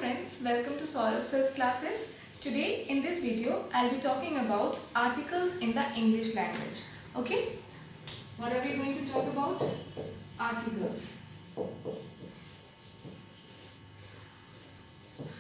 friends, welcome to Saurav Sir's classes. Today in this video I'll be talking about articles in the English language. Okay? What are we going to talk about? Articles.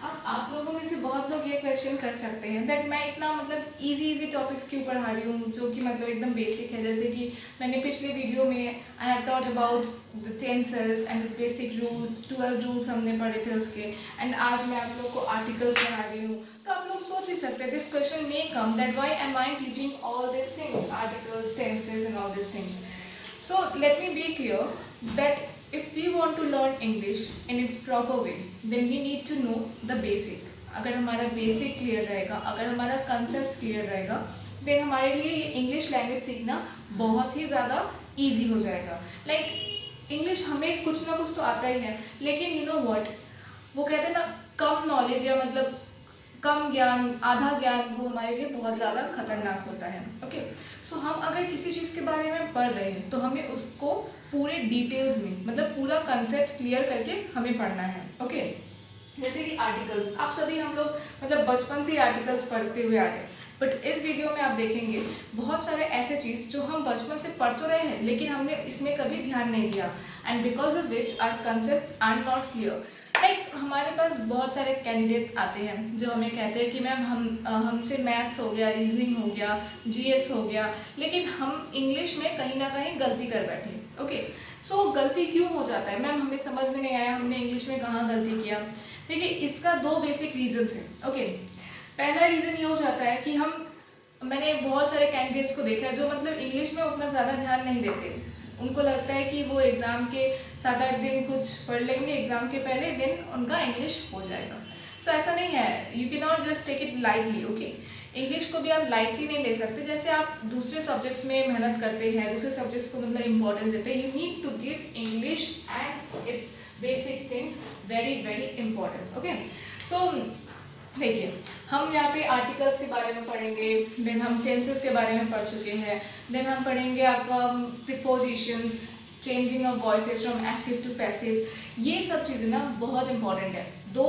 अब आप लोगों में से बहुत लोग ये question कर सकते हैं दैट मैं इतना मतलब इजी टॉपिक्स क्यों पढ़ा रही हूँ जो कि मतलब एकदम बेसिक है, जैसे कि मैंने पिछले वीडियो में I have taught about the tenses and the basic rules, 12 rules हमने पढ़े थे उसके, एंड आज मैं आप लोग को आर्टिकल्स पढ़ा रही हूँ. तो आप लोग सोच ही सकते हैं this question may come that why am I teaching all this things, articles, tenses and all this things. So let me be clear that if we want to learn English in its proper way, then we need to know the basic. अगर हमारा basic clear रहेगा, अगर हमारा concept clear रहेगा, then हमारे लिए ये English language सीखना बहुत ही ज़्यादा ईजी हो जाएगा. लाइक इंग्लिश हमें कुछ ना कुछ तो आता ही है, लेकिन यू नो व्हाट, वो कहते हैं ना कम नॉलेज या मतलब कम ज्ञान, आधा ज्ञान, वो हमारे लिए बहुत ज़्यादा खतरनाक होता है. ओके, सो हम अगर किसी चीज़ के बारे में पढ़ रहे हैं तो हमें उसको पूरे डिटेल्स में मतलब पूरा कंसेप्ट क्लियर करके हमें पढ़ना है. ओके, जैसे कि आर्टिकल्स, आप सभी हम लोग मतलब बचपन से ही आर्टिकल्स पढ़ते हुए आ रहे हैं, बट इस वीडियो में आप देखेंगे बहुत सारे ऐसे चीज़ जो हम बचपन से पढ़ तो रहे हैं लेकिन हमने इसमें कभी ध्यान नहीं दिया, and because of which our concepts are not clear. Like हमारे पास बहुत सारे कैंडिडेट्स आते हैं जो हमें कहते हैं कि मैम हमसे मैथ्स हो गया, रीजनिंग हो गया, जीएस हो गया, लेकिन हम इंग्लिश में कहीं ना कहीं गलती कर बैठे. ओके, सो गलती क्यों हो जाता है मैम, हमें समझ में नहीं आया हमने इंग्लिश में कहाँ गलती किया. देखिए, इसका दो बेसिक रीजन्स हैं. ओके, पहला रीज़न ये हो जाता है कि मैंने बहुत सारे कैंडिडेट्स को देखा है जो मतलब इंग्लिश में उतना ज़्यादा ध्यान नहीं देते. उनको लगता है कि वो एग्ज़ाम के 7-8 दिन कुछ पढ़ लेंगे, एग्ज़ाम के पहले दिन उनका इंग्लिश हो जाएगा. सो ऐसा नहीं है, you can not just take it lightly. Okay, English को भी आप लाइटली नहीं ले सकते. जैसे आप दूसरे सब्जेक्ट्स में मेहनत करते हैं, दूसरे सब्जेक्ट्स को मतलब इंपॉर्टेंस देते हैं, you need to give English and it's basic things very very importance. Okay, so देखिए, हम यहाँ पे आर्टिकल्स के बारे में पढ़ेंगे, देन हम टेंसेस के बारे में पढ़ चुके हैं, देन हम पढ़ेंगे आपका prepositions, changing of voices from active to passive. ये सब चीज़ें ना बहुत इंपॉर्टेंट है. Though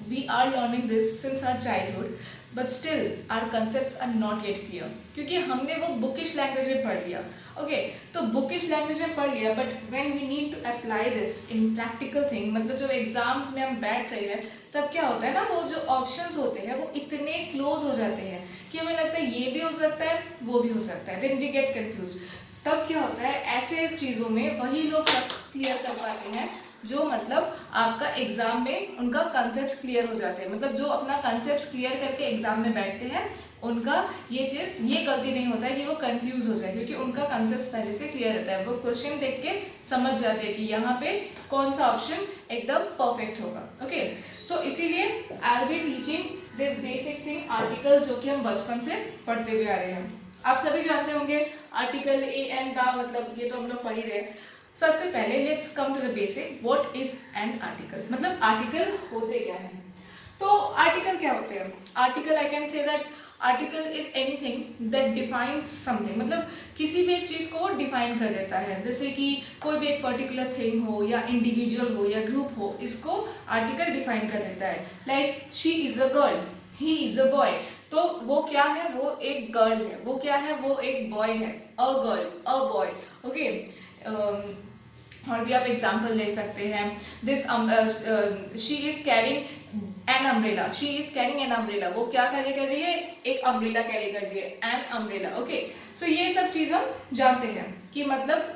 we are learning this since our childhood, but still our concepts are not yet clear, क्योंकि हमने वो बुकिश लैंग्वेज में पढ़ लिया. ओके, तो बुकिश लैंग्वेज में पढ़ लिया, but when we need to apply this in practical thing, मतलब जब एग्जाम्स में हम बैठ रहे हैं तब क्या होता है ना, वो जो ऑप्शंस होते हैं वो इतने क्लोज हो जाते हैं कि हमें लगता है ये भी हो सकता है, वो भी हो सकता है, देन वी गेट कंफ्यूज. तब क्या होता है, ऐसे चीज़ों में वही लोग क्लियर कर पाते हैं जो मतलब आपका एग्जाम में उनका कंसेप्ट क्लियर हो जाते हैं. मतलब जो अपना कंसेप्ट क्लियर करके एग्जाम में बैठते हैं उनका ये गलती नहीं होता है कि वो कंफ्यूज हो जाए, क्योंकि उनका कंसेप्ट पहले से क्लियर रहता है. वो क्वेश्चन देख के समझ जाते हैं कि यहाँ पे कौन सा ऑप्शन एकदम परफेक्ट होगा. ओके, तो इसीलिए I will be teaching this basic thing, article, जो कि हम बचपन से पढ़ते हुए आ रहे हैं. आप सभी जानते होंगे आर्टिकल, ए एंड द, मतलब ये तो हम लोग पढ़ ही रहे हैं. सबसे पहले let's come to the basic, what is an article, मतलब आर्टिकल होते क्या हैं. तो आर्टिकल क्या होते हैं? Article, I can say that article is anything that defines something, मतलब किसी भी एक चीज़ को वो डिफाइन कर देता है. जैसे कि कोई भी एक पर्टिकुलर थिंग हो या इंडिविजुअल हो या ग्रुप हो, इसको आर्टिकल डिफाइन कर देता है. Like she is a girl, he is a boy, तो वो क्या है, वो एक गर्ल है. वो क्या है, वो एक बॉय है. A girl, a boy. Okay, और भी आप एग्जाम्पल ले सकते हैं. This she is carrying an umbrella, she is carrying an umbrella, वो क्या कैरी कर रही है, एक अम्ब्रेला कैरी कर रही है, एन अम्ब्रेला. ओके, सो ये सब चीज़ हम जानते हैं कि मतलब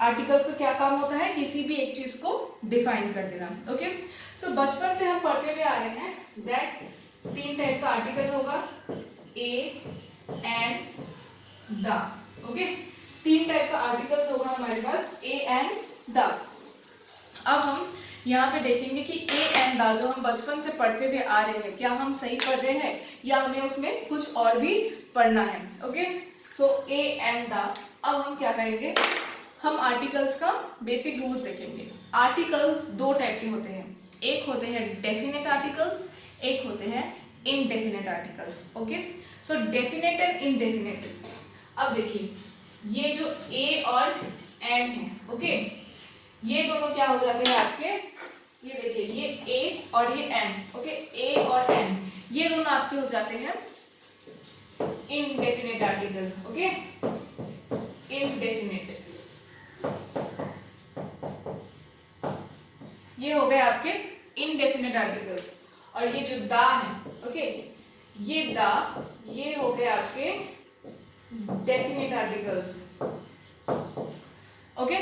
आर्टिकल्स का क्या काम होता है, किसी भी एक चीज़ को डिफाइन कर देना. ओके, सो बचपन से हम पढ़ते हुए आ रहे हैं दैट 3 टाइप का आर्टिकल होगा, ए एंड द. ओके, 3 टाइप का आर्टिकल्स होगा हमारे पास, ए एंड द. अब हम यहाँ पे देखेंगे कि ए एंड द जो हम बचपन से पढ़ते हुए आ रहे हैं, क्या हम सही पढ़ रहे हैं या हमें उसमें कुछ और भी पढ़ना है. Okay, so A and the. अब हम क्या करेंगे, हम आर्टिकल्स का बेसिक रूल्स देखेंगे. आर्टिकल्स 2 टाइप के होते हैं, एक होते हैं डेफिनेट आर्टिकल्स, एक होते हैं indefinite articles. Okay, so definite and indefinite. अब देखिए, ये जो ए और एंड है, ओके, ये दोनों क्या हो जाते हैं आपके ये देखिए, ये ए और ये एन, ओके, ए और एन, ये दोनों आपके हो जाते हैं इनडेफिनेट आर्टिकल, ओके, इनडेफिनेट। ये हो गए आपके इनडेफिनेट आर्टिकल्स। और ये जो दा है, ओके, ये दा, ये हो गए आपके definite articles, okay.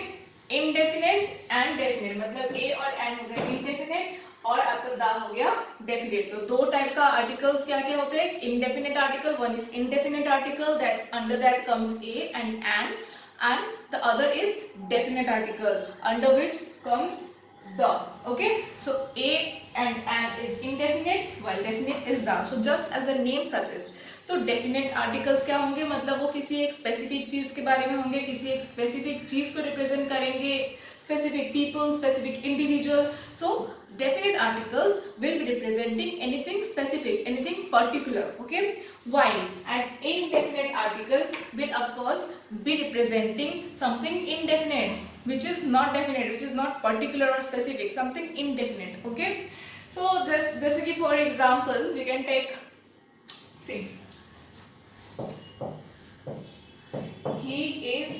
Indefinite and definite, मतलब ए और एन हो गए इनडेफिनेट और आपका दा हो गया डेफिनेट। तो दो टाइप का आर्टिकल्स क्या क्या होते हैं, indefinite article, one is indefinite article that under that comes a and an, and the other is definite article under which comes the, okay. So a and an is indefinite while definite is the, so just as the name suggests, तो definite articles क्या होंगे, मतलब वो किसी एक specific चीज के बारे में होंगे, किसी एक स्पेसिफिक चीज को रिप्रेजेंट करेंगे, specific people, specific individual. So definite articles will be representing anything specific, anything particular, okay. While an indefinite article will of course be representing something indefinite, which is not definite, which is not particular or specific, something indefinite, okay. So this, जैसे कि for example we can take, see, he is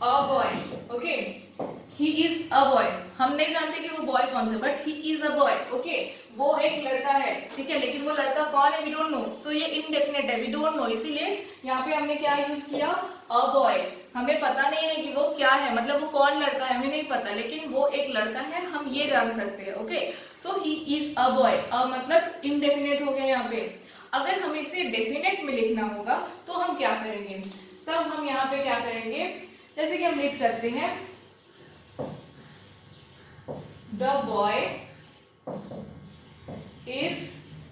a boy, okay. He is a boy, हम नहीं जानते कि वो boy कौन सा, but he is a boy, okay. वो एक लड़का है, ठीक है, लेकिन वो लड़का कौन है we don't know, so ये indefinite है, we don't know, इसीलिए यहाँ पे हमने क्या यूज किया, a boy। हमें पता नहीं है कि वो क्या है, मतलब वो कौन लड़का है हमें नहीं पता, लेकिन वो एक लड़का है हम ये जान सकते हैं, okay. So he is a boy, मतलब indefinite हो गया यहाँ पे। अगर हमें इसे डेफिनेट में लिखना होगा तो हम क्या करेंगे, तब हम यहाँ पे क्या करेंगे, जैसे कि हम लिख सकते हैं the boy is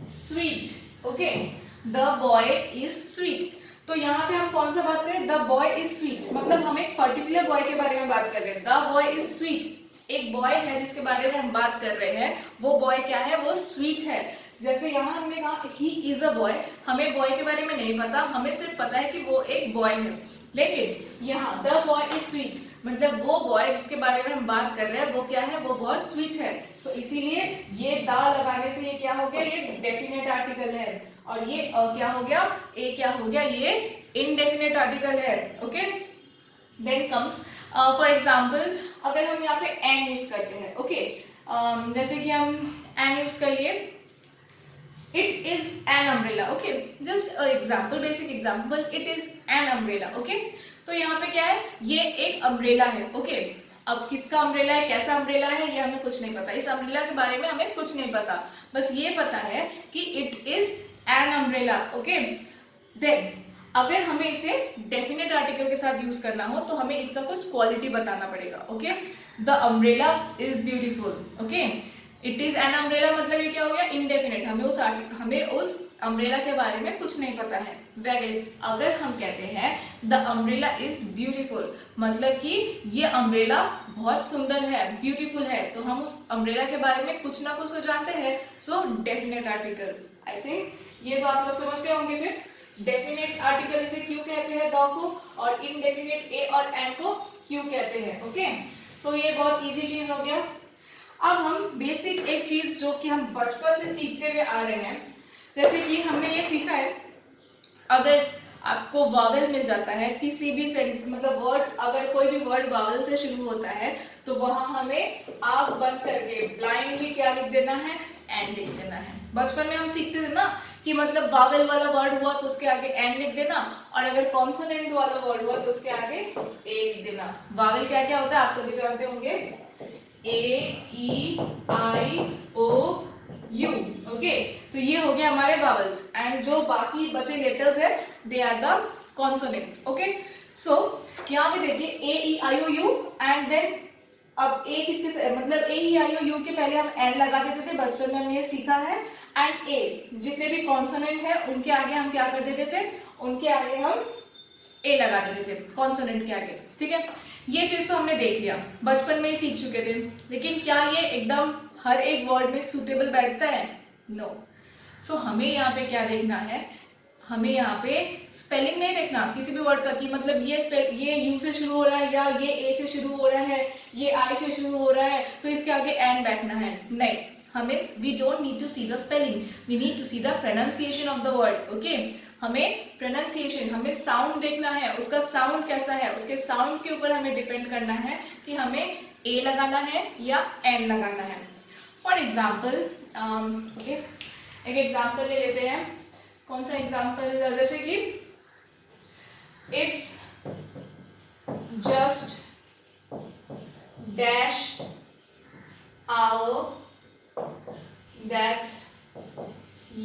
sweet, okay, the boy is sweet। तो यहाँ पे हम कौन सा बात करें, the boy is sweet, मतलब हम एक पर्टिकुलर बॉय के बारे में बात कर रहे हैं, the boy is sweet। एक बॉय है जिसके बारे में हम बात कर रहे हैं, वो बॉय क्या है, वो स्वीट है। जैसे यहाँ हमने कहा he is a boy, हमें बॉय के बारे में नहीं पता, हमें सिर्फ पता है कि वो एक बॉय है, लेकिन यहाँ the boy is sweet, मतलब वो बॉय जिसके बारे में हम बात कर रहे हैं वो क्या है, वो बहुत स्वीट है। सो इसीलिए ये दा लगाने से ये क्या हो गया, ये डेफिनेट आर्टिकल है, और ये क्या हो गया, ए क्या हो गया, ये इनडेफिनेट आर्टिकल है, okay. Then comes for example, अगर हम यहाँ पे एन यूज करते हैं, ओके, जैसे कि हम एन यूज कर लिए, it is an umbrella, okay, just a example, basic example, it is an umbrella, okay। तो यहाँ पे क्या है, ये एक अम्ब्रेला है, ओके। अब किसका अम्ब्रेला है, कैसा अम्ब्रेला है, ये हमें कुछ नहीं पता, इस अम्ब्रेला के बारे में हमें कुछ नहीं पता, बस ये पता है कि it is an umbrella, okay. Then अगर हमें इसे डेफिनेट आर्टिकल के साथ यूज करना हो तो हमें इसका कुछ क्वालिटी बताना पड़ेगा, okay. The umbrella is beautiful, okay. It is an umbrella मतलब ये क्या हो गया, इनडेफिनेट, हमें उस अम्ब्रेला के बारे में कुछ नहीं पता है। वेरेज अगर हम कहते हैं द अम्ब्रेला इज ब्यूटीफुल, मतलब कि ये अम्ब्रेला बहुत सुंदर है, ब्यूटीफुल है, तो हम उस अम्ब्रेला के बारे में कुछ ना कुछ तो जानते हैं, सो डेफिनेट आर्टिकल। आई थिंक ये तो आप लोग समझ गए होंगे। फिर डेफिनेट आर्टिकल इसे क्यों कहते हैं, द को, और इनडेफिनेट ए और एन को क्यों कहते हैं, ओके। तो ये बहुत इजी चीज हो गया। अब हम बेसिक एक चीज जो कि हम बचपन से सीखते हुए आ रहे हैं, जैसे कि हमने ये सीखा है, अगर आपको वावल मिल जाता है किसी भी मतलब वर्ड, अगर कोई भी वर्ड वावल से शुरू होता है तो वहां हमें आंख बंद करके ब्लाइंडली क्या लिख देना है, एन लिख देना है। बचपन में हम सीखते थे ना कि मतलब वावल वाला वर्ड हुआ तो उसके आगे एन लिख देना, और अगर कॉन्सोनेंट वाला वर्ड हुआ तो उसके आगे ए लिख देना। वावल क्या क्या होता है आप सभी जानते होंगे, A-E-I-O-U, ओके। तो ये हो गया हमारे वावल्स, एंड जो बाकी बचे लेटर्स है they are the consonants, okay. So यहाँ पे देखिए A-E-I-O-U, एंड देन अब ए किसके मतलब A-E-I-O-U के पहले हम एन लगा देते थे, बचपन में हमने ये सीखा है, एंड ए जितने भी कॉन्सोनेंट है उनके आगे हम क्या कर देते थे, उनके आगे हम ए लगा देते थे कॉन्सोनेंट के आगे, ठीक है। ये चीज तो हमने देख लिया, बचपन में ही सीख चुके थे, लेकिन क्या ये एकदम हर एक वर्ड में सूटेबल बैठता है, नो। सो हमें यहाँ पे क्या देखना है, हमें यहाँ पे स्पेलिंग नहीं देखना किसी भी वर्ड का कि मतलब ये यू से शुरू हो रहा है या ये ए से शुरू हो रहा है, ये आई से शुरू हो रहा है तो इसके आगे एन बैठना है, नहीं। हमें we don't need to see the spelling, we need to see the pronunciation of the word. Okay, हमें प्रोनाउंसिएशन, हमें साउंड देखना है, उसका साउंड कैसा है, उसके साउंड के ऊपर हमें डिपेंड करना है कि हमें ए लगाना है या एन लगाना है। फॉर एग्जाम्पल ओके, एक एग्जाम्पल ले लेते हैं। कौन सा एग्जाम्पल, जैसे कि it's just dash hour that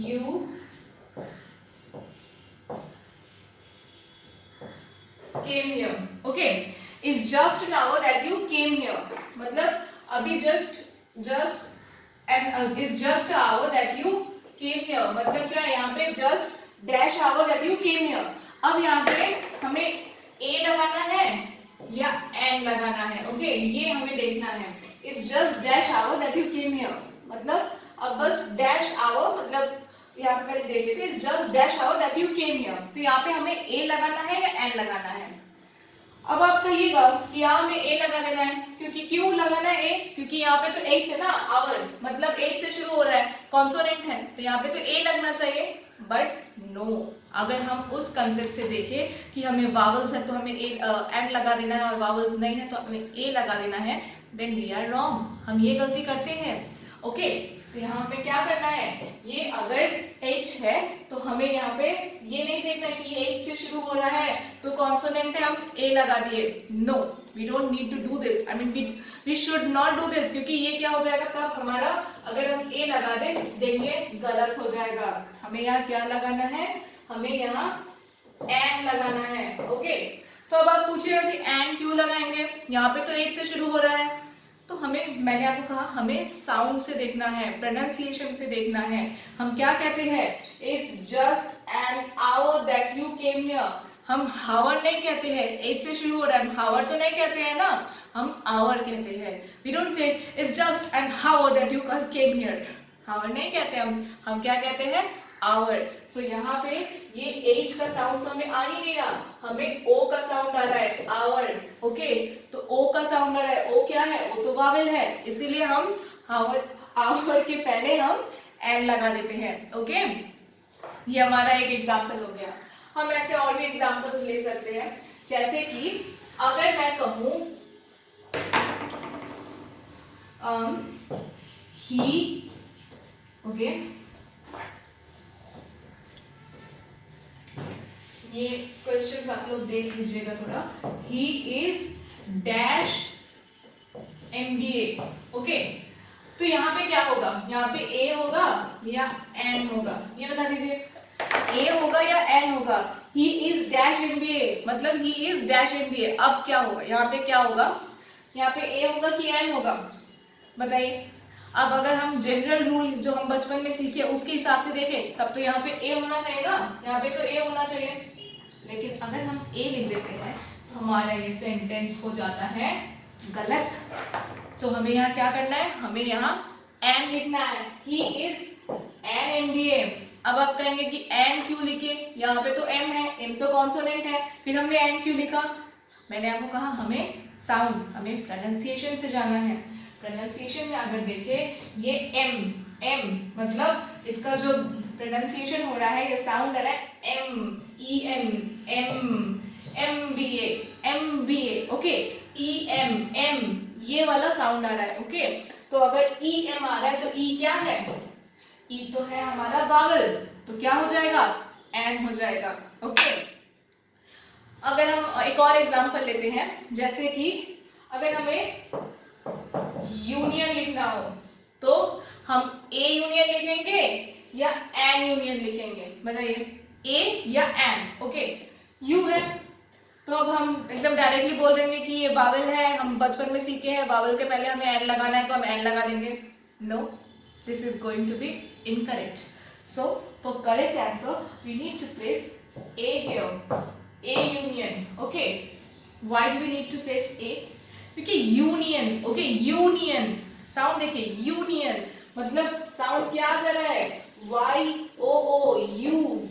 you came here. Okay, it's just an hour that you came here. मतलब अभी just and it's just an hour that you came here. मतलब क्या है यहाँ पे just dash hour that you came here. अब यहाँ पे हमें a लगाना है या n लगाना है। ओके, ये हमें देखना है। It's just dash hour that you came here. मतलब अब बस dash hour मतलब यहाँ पे पहले देख लेते हैं, just dash hour that you came here. तो यहाँ पे हमें ए लगाना है या एन लगाना है। अब आप कहिएगा कि यहाँ हमें ए लगा देना है, क्योंकि क्यों लगाना है ए, क्योंकि यहाँ पे तो एच है ना, आवर मतलब एच से शुरू हो रहा है, कॉन्सोनेंट है, तो यहाँ पे तो ए लगना चाहिए। बट नो, अगर हम उस कंसेप्ट से देखें कि हमें वावल्स है तो हमें एन लगा देना है और वावल्स नहीं है तो हमें ए लगा देना है, देन वी आर रॉन्ग, हम ये गलती करते हैं। ओके, तो यहाँ पे क्या करना है, ये अगर H है तो हमें यहाँ पे ये नहीं देखना कि ये H से शुरू हो रहा है तो कॉन्सोनेंट है, हम A लगा दिए। No, we don't need to do this, I mean we should not do this, क्योंकि ये क्या हो जाएगा तब हमारा, अगर हम A लगा देंगे गलत हो जाएगा। हमें यहाँ क्या लगाना है, हमें यहाँ N लगाना है। ओके, तो अब आप पूछिएगा कि N क्यों लगाएंगे, यहाँ पे तो H से शुरू हो रहा है, तो हमें, मैंने आपको कहा हमें साउंड से देखना है, प्रोनाउंसिएशन से देखना है। हम क्या कहते हैं, it's just an hour that you came here. हम हावर नहीं कहते हैं, एच से शुरू हो रहा है, हम हावर तो नहीं कहते हैं ना, हम आवर कहते हैं। We don't say it's just an hour that you came here, hour नहीं कहते हम क्या कहते हैं, आवर। सो यहाँ पे ये एच का साउंड तो हमें आ ही नहीं रहा, हमें ओ का साउंड आ रहा है, आवर। ओके, तो ओ का साउंड आ रहा है, ओ क्या है, ओ तो वावेल है, इसीलिए हम आवर के पहले हम एन लगा देते हैं। ओके, ये हमारा एक एग्जाम्पल हो गया। हम ऐसे और भी एग्जाम्पल्स ले सकते हैं, जैसे कि अगर मैं कहूं ही, ओके, ये क्वेश्चंस आप लोग देख लीजिएगा थोड़ा। He is dash MBA। Okay, तो यहाँ पे क्या होगा, यहाँ पे ए होगा या एन होगा, ये बता दीजिए, ए होगा या एन होगा। ही इज डैश MBA मतलब ही इज डैश MBA। अब क्या होगा, यहाँ पे क्या होगा, यहाँ पे ए होगा कि एन होगा, बताइए। अब अगर हम जनरल रूल जो हम बचपन में सीखे उसके हिसाब से देखें तब तो यहाँ पे ए होना चाहिए ना, यहाँ पे तो ए होना चाहिए। लेकिन अगर हम ए लिख देते हैं तो हमारा ये सेंटेंस हो जाता है गलत। तो हमें यहाँ क्या करना है, हमें यहाँ एन लिखना है, ही इज एन MBA। अब आप कहेंगे कि एन क्यों लिखे, यहाँ पे तो एम है, एम तो कॉन्सोनेंट है, फिर हमने एन क्यों लिखा। मैंने आपको कहा हमें साउंड, हमें प्रोनाउंसिएशन से जाना है। प्रोनाउंसिएशन में अगर देखें ये एम मतलब इसका जो प्रोनाउंसिएशन हो रहा है, ये साउंड आ रहा है MBA। ओके, EM ये वाला साउंड आ रहा है। ओके, तो अगर EM आ रहा है तो E क्या है, E तो है हमारा वावल, तो क्या हो जाएगा, एन हो जाएगा। ओके, अगर हम एक और एग्जांपल लेते हैं, जैसे कि अगर हमें यूनियन लिखना हो तो हम ए यूनियन लिखेंगे या एन यूनियन लिखेंगे, बताइए, ए या एन। ओके, यू है तो अब हम एकदम डायरेक्टली बोल देंगे कि ये वावल है, हम बचपन में सीखे हैं वावल के पहले हमें एन लगाना है तो हम एन लगा देंगे। No, this is going to be incorrect. So for correct answer we need to place a here, a union. Okay, why do we need to place a, क्योंकि यूनियन, ओके, यूनियन साउंड देखिए, union मतलब साउंड क्या आ रहा है, YOO,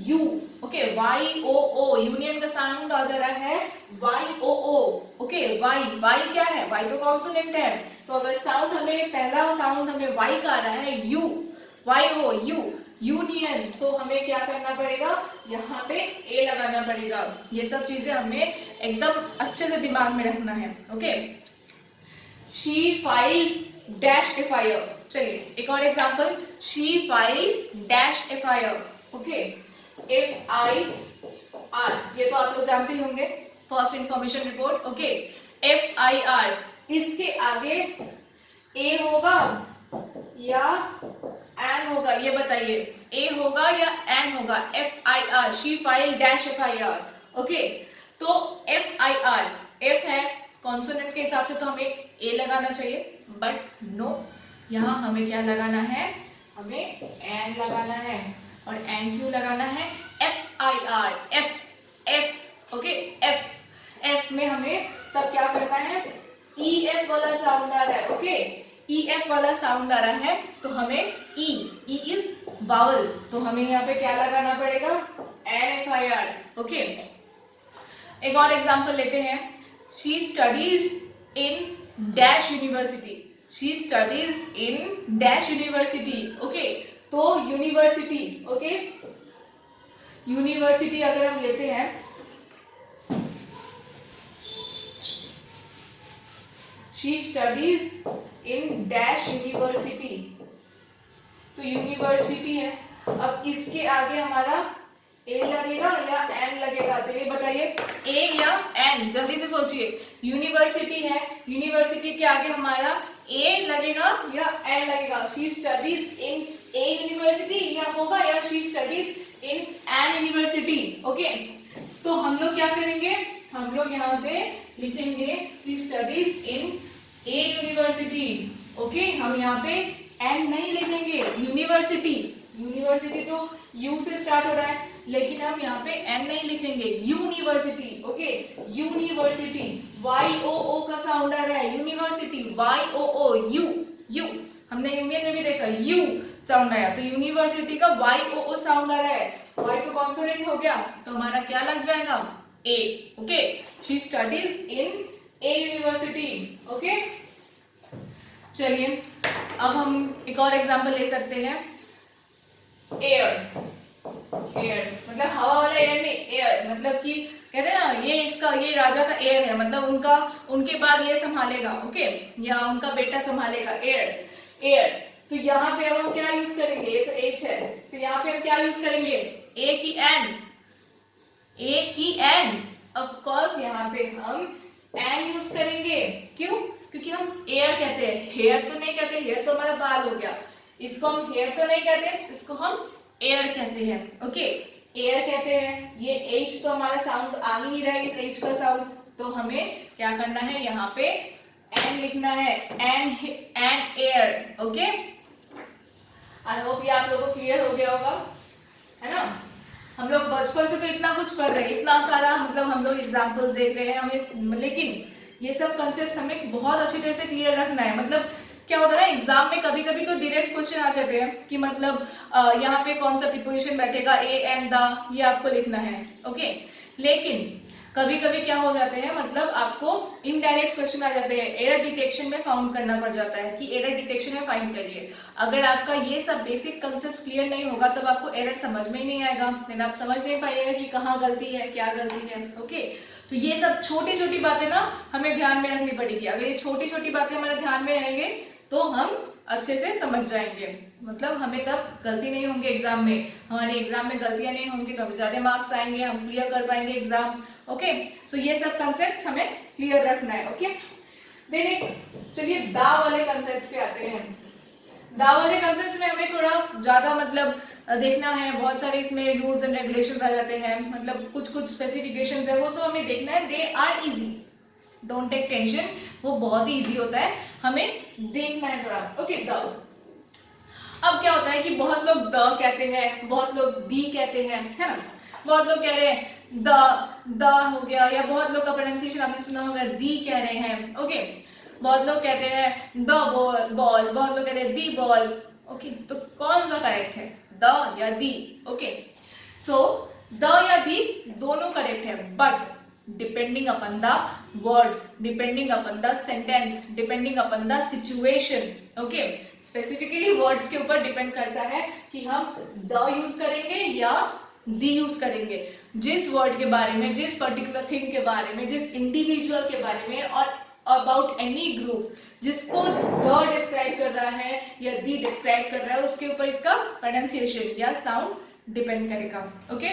U, okay, Y O O, union का साउंड आ जा रहा है Y O O, okay, Y, Y क्या है, वाई तो कॉन्सोनेंट है, तो अगर साउंड हमें, पहला साउंड हमें वाई का आ रहा है, U, Y O U, union, तो हमें क्या करना पड़ेगा, यहाँ पे ए लगाना पड़ेगा। ये सब चीजें हमें एकदम अच्छे से दिमाग में रखना है, okay. She file dash FIR, चलिए एक और example, she file dash FIR, okay, F I are, ये तो आप लोग जानते ही होंगे, first information report, okay, F I are, इसके आगे ए होगा या एन होगा, ये बताइए, ए होगा या एन होगा, F I are, she file dash F I R, okay, तो एफ आई आर, एफ है कॉन्सोनेंट के हिसाब से तो हमें ए लगाना चाहिए, बट नो, यहाँ हमें क्या लगाना है, हमें एन लगाना है, और एन क्यों लगाना है, F I are, F, F, okay, F, F में हमें तब क्या करना है, ई एफ वाला साउंड आ रहा है, ओके, ई एफ वाला साउंड आ रहा है, तो हमें ई, ई इज वावल, तो हमें यहाँ पे क्या लगाना पड़ेगा, an F I R, okay. एक और एग्जांपल लेते हैं, she studies in dash university, she studies in dash university, okay, तो यूनिवर्सिटी, ओके, यूनिवर्सिटी अगर हम लेते हैं, she studies in dash university, तो यूनिवर्सिटी है, अब इसके आगे हमारा ए लगेगा या एन लगेगा, चलिए बताइए, ए या एन, जल्दी से सोचिए, यूनिवर्सिटी है, यूनिवर्सिटी के आगे हमारा ए लगेगा या एन लगेगा, she studies in a university या होगा, या she studies in an university, okay, तो हम लोग क्या करेंगे, हम लोग यहाँ पे लिखेंगे she studies in a university, okay, हम यहाँ पे एन नहीं लिखेंगे, यूनिवर्सिटी, यूनिवर्सिटी तो यू से स्टार्ट हो रहा है, लेकिन हम यहाँ पे एन नहीं लिखेंगे, university, okay, university, Y O O का साउंड आ रहा है, university, Y O O, U, U, हमने यूनियन में भी देखा यू साउंड आया, तो यूनिवर्सिटी का वाई ओ ओ साउंड आ रहा है, वाई तो कॉन्सोनेंट हो गया, तो हमारा क्या लग जाएगा, a, okay, she studies in a university, okay. चलिए अब हम एक और एग्जांपल ले सकते हैं, एयर, एयर मतलब हवा वाला एयर नहीं, एयर मतलब कि कहते हैं ना, ये इसका, ये राजा का एयर है, मतलब उनका, उनके बाद ये संभालेगा, ओके, या उनका बेटा संभालेगा, एयर, एयर, तो यहाँ पे हम क्या यूज करेंगे, ये तो एच है, तो यहाँ पे हम क्या यूज करेंगे, ए की एन, ए की एन, ऑफ कोर्स यहाँ पे हम एन यूज करेंगे, क्यों, क्योंकि हम एयर कहते हैं, हेयर तो नहीं कहते, हेयर तो हमारा बाल हो गया, इसको हम हेयर तो नहीं कहते, इसको हम एयर कहते हैं, ओके, एयर कहते हैं, ये एच तो हमारा साउंड आ ही नहीं रहा है, इस एच का साउंड, तो हमें क्या करना है, यहाँ पे एन लिखना है, an, an air, okay, I hope ये आप लोगों को क्लियर हो गया होगा, है ना। हम लोग बचपन से तो इतना कुछ पढ़ रहे हैं, इतना सारा मतलब हम लोग एग्जाम्पल्स देख रहे हैं, हमें, लेकिन ये सब कंसेप्ट हमें बहुत अच्छी तरह से क्लियर रखना है, मतलब क्या होता है ना, एग्जाम में कभी कभी तो डायरेक्ट क्वेश्चन आ जाते हैं कि मतलब यहाँ पे कौन सा प्रीपोजिशन बैठेगा, ए एंड द, ये आपको लिखना है, ओके, लेकिन कभी कभी क्या हो जाते हैं, मतलब आपको इनडायरेक्ट क्वेश्चन आ जाते हैं, एरर डिटेक्शन में फाउंड करना पड़ जाता है कि एरर डिटेक्शन में फाइंड करिए, अगर आपका ये सब बेसिक कंसेप्ट क्लियर नहीं होगा तब आपको एरर समझ में ही नहीं आएगा, देन आप समझ नहीं पाइएगा कि कहाँ गलती है, क्या गलती है, ओके, तो ये सब छोटी छोटी बातें ना हमें ध्यान में रखनी पड़ेगी, अगर ये छोटी छोटी बातें हमारे ध्यान में रहेंगे तो हम अच्छे से समझ जाएंगे, मतलब हमें तब गलती नहीं होंगी एग्जाम में, हमारे एग्जाम में गलतियां नहीं होंगी तो हमें ज्यादा मार्क्स आएंगे, हम क्लियर कर पाएंगे एग्जाम, ओके, सो ये सब कंसेप्ट हमें क्लियर रखना है, ओके। देन चलिए दा वाले कंसेप्ट पे आते हैं, दा वाले कंसेप्ट में हमें थोड़ा ज्यादा मतलब देखना है, बहुत सारे इसमें रूल्स एंड रेगुलेशंस आ जाते हैं, मतलब कुछ कुछ स्पेसिफिकेशंस है, वो सब हमें देखना है, they are easy, don't take tension, वो बहुत ही इजी होता है, हमें देखना है थोड़ा, ओके। द, अब क्या होता है कि बहुत लोग द कहते हैं, बहुत लोग दी कहते हैं, है ना, बहुत लोग कह रहे हैं द हो गया, या बहुत लोग का प्रोनाउंसिएशन आपने सुना होगा दी कह रहे हैं, ओके, बहुत लोग कहते हैं द बॉल, बॉल, बहुत लोग कहते हैं दी बॉल, ओके, तो कौन सा करेक्ट है, द या दी, ओके, सो द या दी दोनों करेक्ट है, but depending upon the words, depending upon the sentence, depending upon the situation, okay. Specifically words के ऊपर डिपेंड करता है कि हम द यूज करेंगे या दी यूज करेंगे। जिस वर्ड के बारे में, जिस पर्टिकुलर थिंग के बारे में, जिस इंडिविजुअल के बारे में और अबाउट एनी ग्रुप जिसको द डिस्क्राइब कर रहा है या दी डिस्क्राइब कर रहा है, उसके ऊपर इसका प्रोनाउंसिएशन या साउंड डिपेंड करेगा, okay.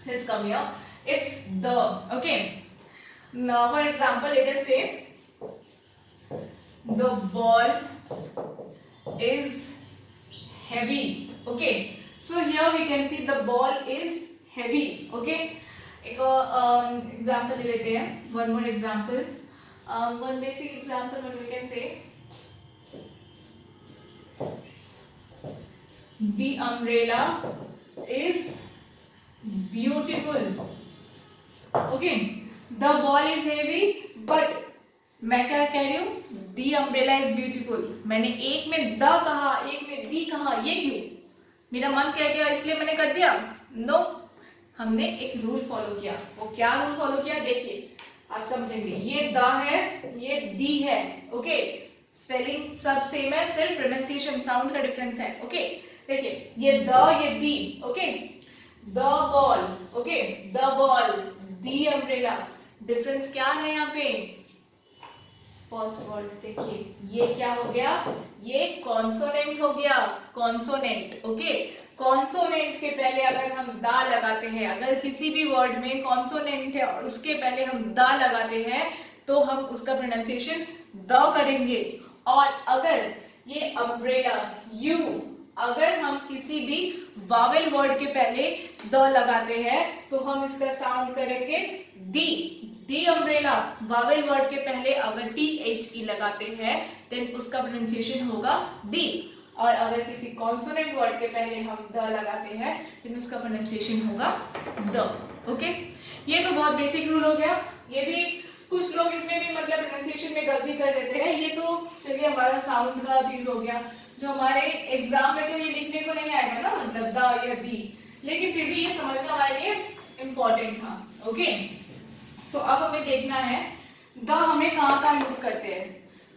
Let's come here, it's the, okay. Now for example let us say the ball is heavy, okay, so here we can see the ball is heavy, okay। एक example ले लेते हैं, one more example, one basic example when we can say the umbrella is beautiful, okay। the ball is heavy but मैं क्या कह रही हूँ, दी umbrella is beautiful. मैंने एक में द कहा, एक में दी कहा, ये क्यों? मेरा मन कह गया इसलिए मैंने कर दिया? नो, हमने एक रूल फॉलो किया। वो क्या रूल फॉलो किया देखिए, आप समझेंगे। ये द है, ये दी है, ओके। स्पेलिंग सब सेम है, सिर्फ प्रोनाउंसिएशन साउंड का डिफरेंस है, ओके। देखिए ये द, ये the, okay. The ball, okay, the ball, the umbrella, difference क्या है यहाँ पे? फर्स्ट वर्ड देखिए, ये क्या हो गया? ये कॉन्सोनेंट हो गया, कॉन्सोनेंट, ओके। कॉन्सोनेंट के पहले अगर हम दा लगाते हैं, अगर किसी भी वर्ड में कॉन्सोनेंट है और उसके पहले हम दा लगाते हैं तो हम उसका प्रोनाउंसिएशन द करेंगे। और अगर ये अम्ब्रेला, यू, अगर हम किसी भी वावेल वर्ड के पहले द लगाते हैं तो हम इसका साउंड करेंगे दी। दी अम्ब्रेला, वावेल वर्ड के पहले अगर THE लगाते हैं देन उसका प्रोनाउंसिएशन होगा दी। और अगर किसी कॉन्सोनेंट वर्ड के पहले हम द लगाते हैं देन उसका प्रोनाउंसिएशन होगा द, ओके। ये तो बहुत बेसिक रूल हो गया। ये भी कुछ लोग इसमें भी मतलब प्रोनाउंसिएशन में गलती कर देते हैं। ये तो चलिए हमारा साउंड का चीज हो गया, जो हमारे एग्जाम में तो ये लिखने को नहीं आएगा ना, मतलब द या दी, लेकिन फिर भी ये समझना हमारे लिए इम्पोर्टेंट था, ओके। सो अब हमें देखना है द हमें कहाँ यूज करते हैं,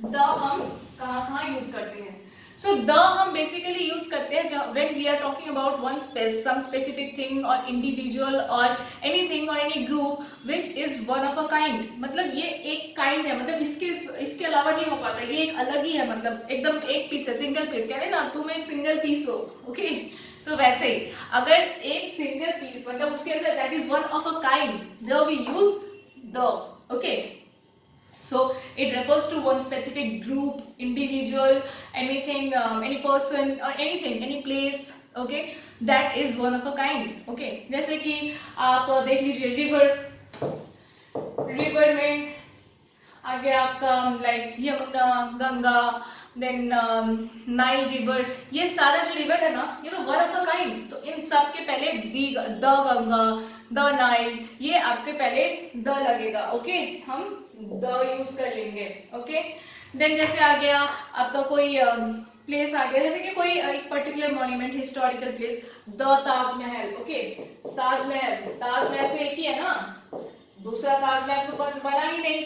द हम कहाँ यूज करते हैं। सो द हम बेसिकली यूज करते हैं when we are talking about one some specific thing or individual or anything or any group which is one of a kind. मतलब ये एक काइंड है, मतलब इसके अलावा नहीं हो पाता, ये एक अलग ही है, मतलब एकदम एक पीस है, सिंगल पीस। कहते हैं ना तुम एक सिंगल पीस हो, ओके। तो वैसे ही अगर एक सिंगल पीस मतलब उसके अंदर that is one of a kind, there we use the, okay। So it refers to one specific group, individual, anything, any person or anything, any place, okay, that is one of a kind, okay। जैसे कि आप देख लीजिए river में आगे आपका like Yamuna, Ganga, then Nile river, ये सारा जो रिवर है ना ये तो वन ऑफ अ काइंड। तो इन सब के पहले द गंगा, द नाइल, ये आपके पहले द लगेगा, ओके। हम द यूज कर लेंगे, ओके। देन जैसे आ गया आपका कोई प्लेस आ गया, जैसे कि कोई एक particular monument, historical place, the Taj Mahal, okay. Taj Mahal तो एक ही है ना, दूसरा ताजमहल तो बना ही नहीं,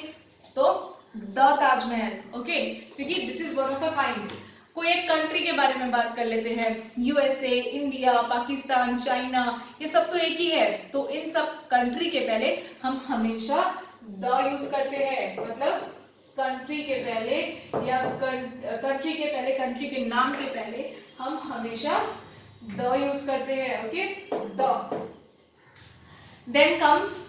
तो द ताजमहल, ओके, क्योंकि this is one of a kind. कोई एक कंट्री के बारे में बात कर लेते हैं, यूएसए, इंडिया, पाकिस्तान, चाइना, ये सब तो एक ही है। तो इन सब कंट्री के पहले हम हमेशा द यूज करते हैं, मतलब कंट्री के पहले या कंट्री के पहले, कंट्री के नाम के पहले हम हमेशा द यूज करते हैं, ओके, द। देन कम्स,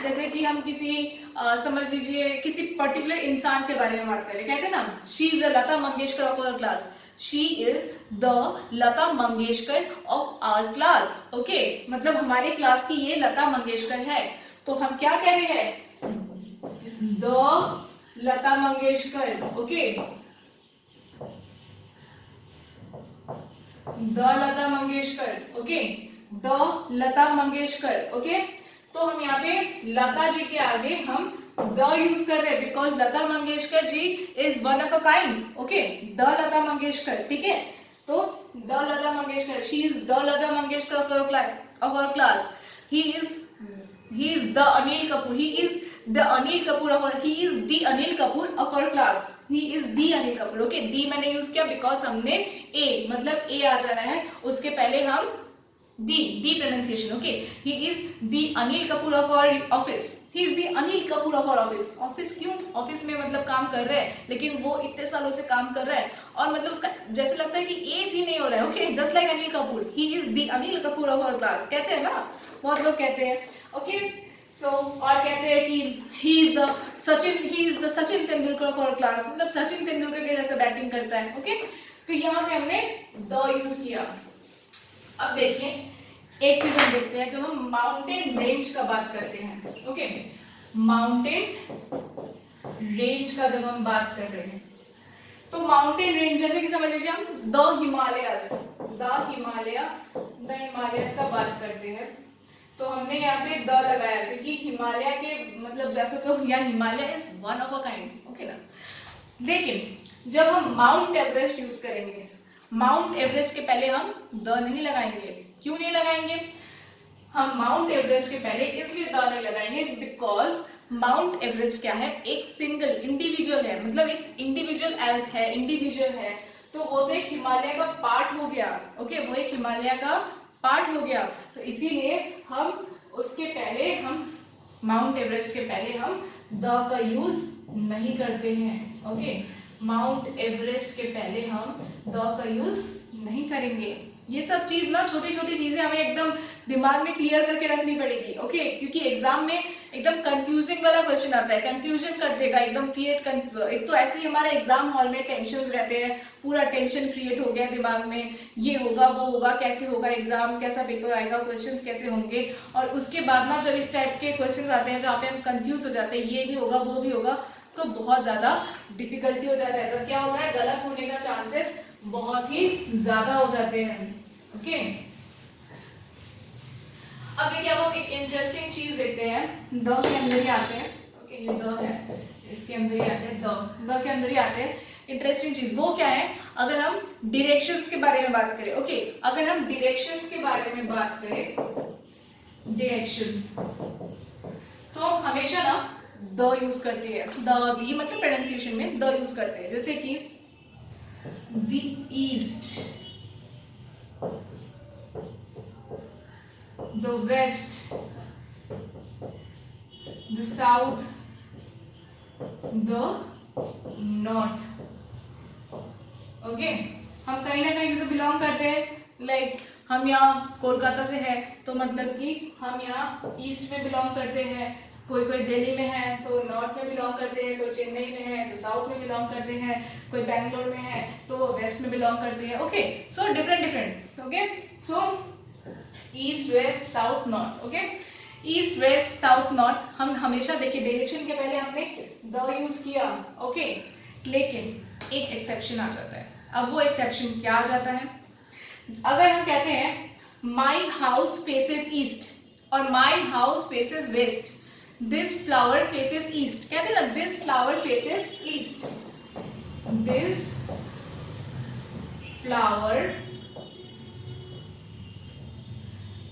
जैसे कि हम किसी समझ लीजिए किसी पर्टिकुलर इंसान के बारे में बात करें, कहते हैं ना she is the Lata Mangeshkar of our class, she is the Lata Mangeshkar of our class, okay. मतलब हमारे क्लास की ये लता मंगेशकर है, तो हम क्या कह रहे हैं, the Lata Mangeshkar, okay, the Lata Mangeshkar, okay, the Lata Mangeshkar, okay. तो हम यहाँ पे लता जी के आगे हम द यूज कर रहे हैं because Lata Mangeshkar ji is one of a kind, okay, the Lata Mangeshkar, ठीक है। तो the Lata Mangeshkar, she is the Lata Mangeshkar of our class. he is the Anil Kapoor, he is the Anil Kapoor of our, he is the Anil Kapoor of our class, he is the Anil Kapoor. Okay, the मैंने use किया because हमने ए मतलब ए आ जाना है, उसके पहले हम the pronunciation. Okay, he is the Anil Kapoor of our office, he is the Anil Kapoor of our office. Office क्यों? ऑफिस में मतलब काम कर रहा है, लेकिन वो इतने सालों से काम कर रहा है और मतलब उसका जैसे लगता है कि एज ही नहीं हो रहा है. Okay, just like Anil Kapoor, he is the Anil Kapoor of our class. कहते हैं ना, बहुत लोग कहते हैं. ओके, सो और कहते हैं कि he is the Sachin Tendulkar of our class, मतलब सचिन तेंदुलकर के जैसे बैटिंग करता है. ओके, तो यहाँ पे हमने द यूज किया. अब देखिए, एक चीज हम देखते हैं, जब हम माउंटेन रेंज का बात करते हैं. ओके, माउंटेन रेंज का जब हम बात कर रहे हैं, तो माउंटेन रेंज जैसे कि समझ लीजिए हम द हिमालयस का बात करते हैं, तो हमने यहाँ पे द लगाया क्योंकि हिमालय के मतलब जैसा, तो यहाँ Himalaya is one of a kind. Okay ना, लेकिन जब हम माउंट एवरेस्ट यूज करेंगे, माउंट एवरेस्ट के पहले हम द नहीं लगाएंगे. क्यों नहीं लगाएंगे? हम माउंट एवरेस्ट के पहले इसलिए द नहीं लगाएंगे बिकॉज माउंट एवरेस्ट क्या है, एक सिंगल इंडिविजुअल है, मतलब एक इंडिविजुअल है, तो वो तो एक हिमालय का पार्ट हो गया. ओके, वो एक हिमालय का पार्ट हो गया, तो इसीलिए हम उसके पहले हम माउंट एवरेस्ट के पहले हम द का यूज नहीं करते हैं. ओके, माउंट एवरेस्ट के पहले हम द का यूज नहीं करेंगे. ये सब चीज ना, छोटी छोटी चीजें हमें एकदम दिमाग में क्लियर करके रखनी पड़ेगी. ओके, क्योंकि एग्जाम में एकदम कंफ्यूजिंग वाला क्वेश्चन आता है, कंफ्यूजन कर देगा एकदम क्रिएट. एक तो ऐसे ही हमारे एग्जाम हॉल में टेंशन्स रहते हैं, पूरा टेंशन क्रिएट हो गया दिमाग में, ये होगा वो होगा, कैसे होगा एग्जाम, कैसा पेपर आएगा, क्वेश्चंस कैसे होंगे. और उसके बाद ना जब इस टाइप के क्वेश्चंस आते हैं जहाँ पे हम कंफ्यूज हो जाते हैं, ये भी होगा वो भी होगा, तो बहुत ज्यादा डिफिकल्टी हो जाता है. तो क्या होता है, गलत होने का चांसेस बहुत ही ज्यादा हो जाते हैं. ओके, अब देखिए, अब हम एक इंटरेस्टिंग चीज देखते हैं, द के अंदर ही आते हैं. ओके, ये द है, इसके अंदर ही आते हैं, द के अंदर ही आते हैं. इंटरेस्टिंग चीज वो क्या है, अगर हम डायरेक्शंस के बारे में बात करें. ओके, अगर हम डायरेक्शंस के बारे में बात करें, डायरेक्शंस, तो हम हमेशा ना द यूज करते हैं. दी मतलब प्रोनाउंसिएशन में द यूज करते हैं, जैसे कि the east, the west, the south, the north. Okay, हम कहीं ना कहीं से तो बिलोंग करते हैं. लाइक हम यहाँ कोलकाता से है, तो मतलब कि हम यहाँ ईस्ट में बिलोंग करते हैं. कोई दिल्ली में है तो नॉर्थ में बिलोंग करते हैं, कोई चेन्नई में है तो साउथ में बिलोंग करते हैं, कोई बैंगलोर में है तो वेस्ट में बिलोंग करते हैं. Okay, so different. Okay, so east west south north. Okay, east west south north, हम हमेशा देखिए डायरेक्शन के पहले हमने द यूज किया. ओके, लेकिन एक एक्सेप्शन आ जाता है. अब वो एक्सेप्शन क्या आ जाता है, अगर हम कहते हैं माई हाउस फेसेस ईस्ट और my house faces west, this flower faces east, कहते हैं ना this flower faces east, this flower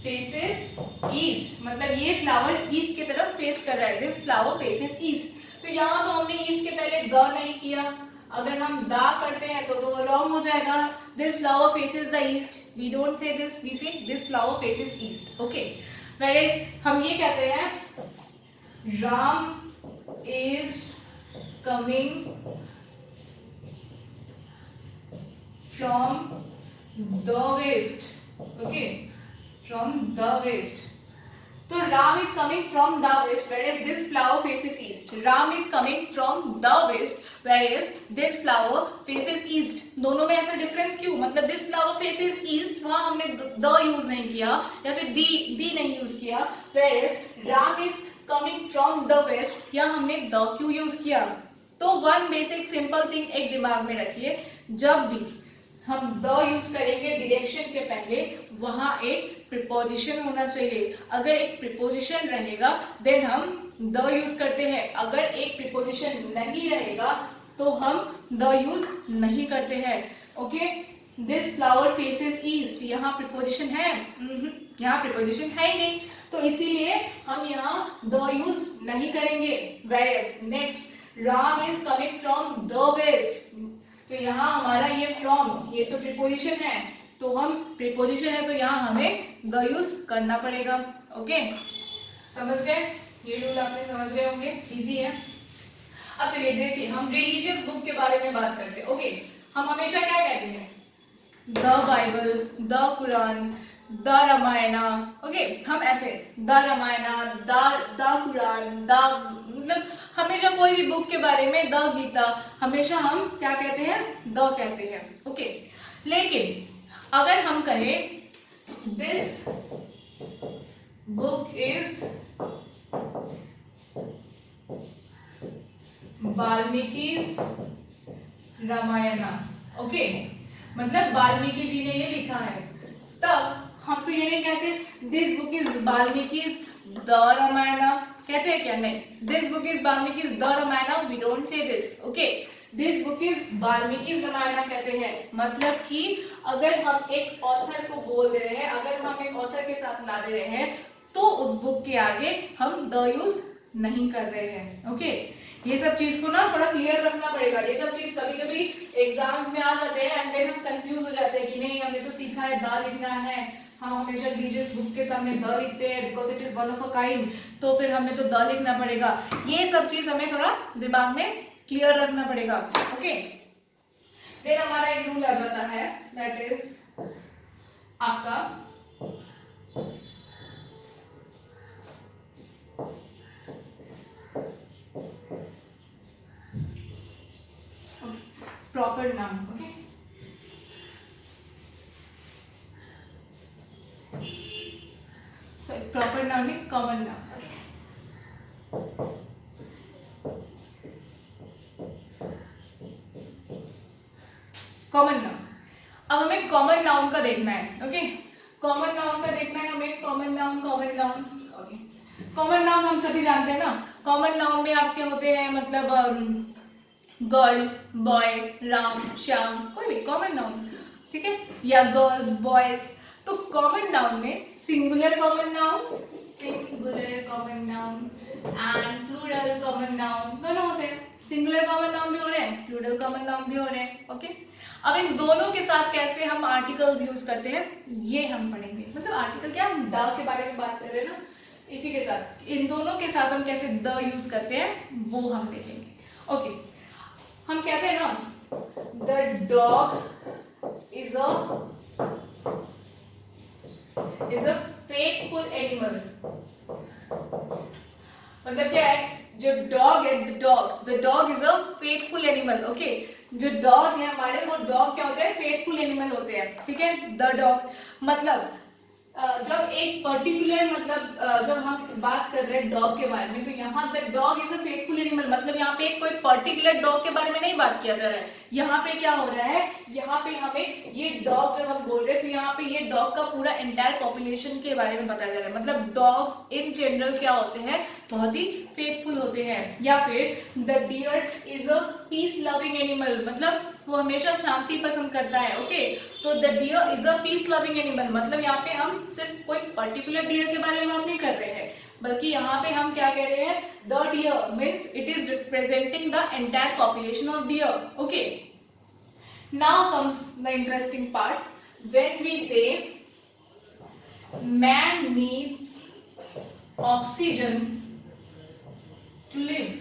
faces east, मतलब ये फ्लावर ईस्ट की तरफ फेस कर रहा है, दिस फ्लावर फेसेस ईस्ट. तो यहाँ तो हमने ईस्ट के पहले द नहीं किया, अगर हम दा करते हैं तो रॉन्ग हो जाएगा. This flower faces the east, we don't say this, we say this flower faces east. Okay, whereas हम ये कहते हैं Ram is coming from the west. Okay, from the west, तो Ram is coming from the west whereas this flower faces east. Ram is coming from the west whereas this flower faces east. दोनों में ऐसा difference क्यों, मतलब this flower faces east, वहां हमने the use नहीं किया या फिर दी नहीं यूज किया, whereas Ram is coming from the west, यहाँ हमने the क्यों यूज किया. तो वन बेसिक सिंपल थिंग एक दिमाग में रखिए, जब भी हम द यूज करेंगे डायरेक्शन के पहले, वहां एक प्रीपोजिशन होना चाहिए. अगर एक प्रीपोजिशन रहेगा देन हम द यूज करते हैं, अगर एक प्रीपोजिशन नहीं रहेगा तो हम द यूज नहीं करते हैं. Okay, this flower faces east, यहाँ प्रीपोजिशन है, यहाँ प्रीपोजिशन है ही नहीं, तो इसीलिए हम यहाँ द यूज नहीं करेंगे। Where's next, Ram is coming from the west, तो यहाँ हमारा ये फ्रॉम, ये तो प्रीपोजिशन है, तो हम प्रीपोजिशन है तो यहाँ हमें द यूज करना पड़ेगा। ओके, समझ गए? ये रूल आपने समझ गए होंगे, इजी है। अब चलिए देखिए, हम रिलीजियस बुक के बारे में बात करते हैं। ओके, हम हमेशा क्या कहते हैं? The Bible, the Quran, the Ramayana. Okay, हम ऐसे the Ramayana, the Quran, the, मतलब हमेशा कोई भी बुक के बारे में, द गीता, हमेशा हम क्या कहते हैं? द कहते हैं। ओके, लेकिन अगर हम कहें this book is Valmiki's Ramayana, okay, मतलब वाल्मीकि जी ने ये लिखा है, तब हम तो ये नहीं कहते this book is Valmiki's the Ramayana, कहते हैं क्या? नहीं, this book is Valmiki's the Ramayana, we don't say this. Okay, this book is Valmiki's Ramayana कहते हैं। मतलब कि अगर हम एक ऑथर को बोल दे रहे हैं, अगर हम एक ऑथर के साथ ला दे रहे हैं, तो उस बुक के आगे हम द यूज नहीं कर रहे हैं। ओके, ये सब चीज को ना थोड़ा क्लियर रखना पड़ेगा। ये सब चीज कभी कभी एग्जाम्स में आ जाते हैं एंड देन हम कंफ्यूज हो जाते हैं कि नहीं, हमने तो सीखा है द लिखना है, हम हमेशा रिलीजियस बुक के सामने द लिखते हैं because it is one of a kind, तो फिर हमें तो द लिखना पड़ेगा। ये सब चीज हमें थोड़ा दिमाग में क्लियर रखना पड़ेगा। ओके, फिर हमारा एक रूल आ जाता है, दैट इज आपका proper noun. Okay, sorry, proper noun नहीं, कॉमन नाउन। कॉमन नाउन, अब हमें कॉमन नाउन का देखना है। ओके, कॉमन नाउन का देखना है हमें, common noun, common noun. Okay, common noun हम सभी जानते हैं ना। कॉमन नाउन में आपके होते हैं मतलब गर्ल, बॉय, राम, श्याम, कोई भी कॉमन नाउन, ठीक है, या गर्ल्स, बॉयज। तो कॉमन नाउन में singular common noun and plural common noun दोनों होते हैं। सिंगुलर कॉमन नाउन भी हो रहे हैं, प्लूरल कॉमन नाउन भी हो रहे हैं। ओके, अब इन दोनों के साथ कैसे हम आर्टिकल्स यूज करते हैं ये हम पढ़ेंगे। मतलब आर्टिकल क्या, हम द के बारे में बात कर रहे हैं ना, इसी के साथ इन दोनों के साथ हम कैसे द यूज करते हैं वो हम देखेंगे। ओके, हम कहते हैं ना the dog is a faithful animal. मतलब क्या है, जो डॉग है, the dog is a faithful animal. Okay, जो डॉग है हमारे, वो डॉग क्या होते हैं? फेथफुल एनिमल होते हैं। ठीक है, द डॉग मतलब जब एक पर्टिकुलर मतलब जब हम बात कर रहे हैं डॉग के बारे में, तो यहाँ the dog is a faithful animal, मतलब यहाँ पे कोई पर्टिकुलर डॉग के बारे में नहीं बात किया जा रहा है। यहाँ पे क्या हो रहा है, यहाँ पे हमें ये डॉग जब हम बोल रहे हैं तो यहाँ पे ये डॉग का पूरा एंटायर पॉपुलेशन के बारे में बताया जा रहा है। मतलब डॉग्स इन जनरल क्या होते हैं, बहुत ही फेथफुल होते हैं। या फिर the deer is a peace loving animal, मतलब वो हमेशा शांति पसंद करता है। ओके, तो the deer is a peace loving animal, मतलब यहाँ पे हम सिर्फ कोई पर्टिकुलर डियर के बारे में बात नहीं कर रहे हैं, बल्कि यहाँ पे हम क्या कह रहे हैं, the deer means it is representing the entire population of deer. Okay, now comes the interesting part, when we say man needs oxygen to live,